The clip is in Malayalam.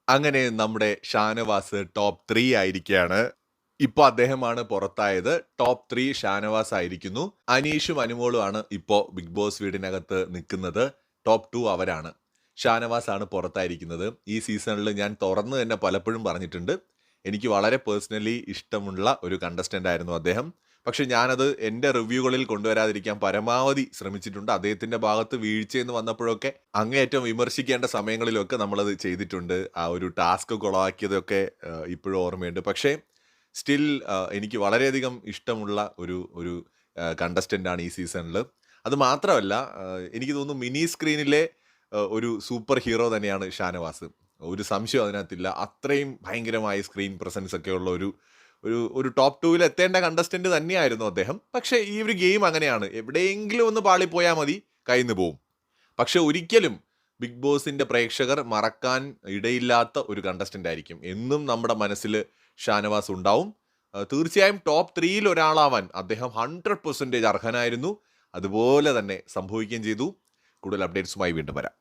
അങ്ങനെ നമ്മുടെ ഷാനവാസ് ടോപ്പ് 3 ആയിരിക്കുകയാണ്. ഇപ്പൊ അദ്ദേഹമാണ് പുറത്തായത്. ടോപ്പ് 3 ഷാനവാസ് ആയിരിക്കുന്നു. അനീഷും അനുമോളുമാണ് ഇപ്പോ ബിഗ് ബോസ് വീടിനകത്ത് നിൽക്കുന്നത്. ടോപ്പ് 2 അവരാണ്. ഷാനവാസ് ആണ് പുറത്തായിരിക്കുന്നത്. ഈ സീസണിൽ ഞാൻ തുറന്ന് തന്നെ പലപ്പോഴും പറഞ്ഞിട്ടുണ്ട്. എനിക്ക് വളരെ പേഴ്സണലി ഇഷ്ടമുള്ള ഒരു കണ്ടസ്റ്റന്റ് ആയിരുന്നു അദ്ദേഹം. പക്ഷെ ഞാനത് എൻ്റെ റിവ്യൂകളിൽ കൊണ്ടുവരാതിരിക്കാൻ പരമാവധി ശ്രമിച്ചിട്ടുണ്ട്. അദ്ദേഹത്തിന്റെ ഭാഗത്ത് വീഴ്ചയെന്ന് വന്നപ്പോഴൊക്കെ അങ്ങേയറ്റം വിമർശിക്കേണ്ട സമയങ്ങളിലൊക്കെ നമ്മളത് ചെയ്തിട്ടുണ്ട്. ആ ഒരു ടാസ്ക് കൊളവാക്കിയതൊക്കെ ഇപ്പോഴും ഓർമ്മയുണ്ട്. പക്ഷേ സ്റ്റിൽ എനിക്ക് വളരെയധികം ഇഷ്ടമുള്ള ഒരു ഒരു കണ്ടസ്റ്റന്റ് ആണ് ഈ സീസണിൽ. അത് മാത്രമല്ല എനിക്ക് തോന്നുന്നു മിനി സ്ക്രീനിലെ ഒരു സൂപ്പർ ഹീറോ തന്നെയാണ് ഷാനവാസ്. ഒരു സംശയം അതിനകത്തില്ല. അത്രയും ഭയങ്കരമായ സ്ക്രീൻ പ്രസൻസ് ഒക്കെ ഉള്ള ഒരു ഒരു ഒരു ടോപ്പ് 2 എത്തേണ്ട കണ്ടസ്റ്റന്റ് തന്നെയായിരുന്നു അദ്ദേഹം. പക്ഷേ ഈ ഒരു ഗെയിം അങ്ങനെയാണ്. എവിടെയെങ്കിലും ഒന്ന് പാളിപ്പോയാൽ മതി, കയ്യിൽ നിന്ന് പോവും. പക്ഷെ ഒരിക്കലും ബിഗ് ബോസിന്റെ പ്രേക്ഷകർ മറക്കാൻ ഇടയില്ലാത്ത ഒരു കണ്ടസ്റ്റന്റ് ആയിരിക്കും. എന്നും നമ്മുടെ മനസ്സിൽ ഷാനവാസ് ഉണ്ടാവും. തീർച്ചയായും ടോപ്പ് 3 ഒരാളാവാൻ അദ്ദേഹം 100% അർഹനായിരുന്നു. അതുപോലെ തന്നെ സംഭവിക്കുകയും ചെയ്തു. കൂടുതൽ അപ്ഡേറ്റ്സുമായി വീണ്ടും വരാം.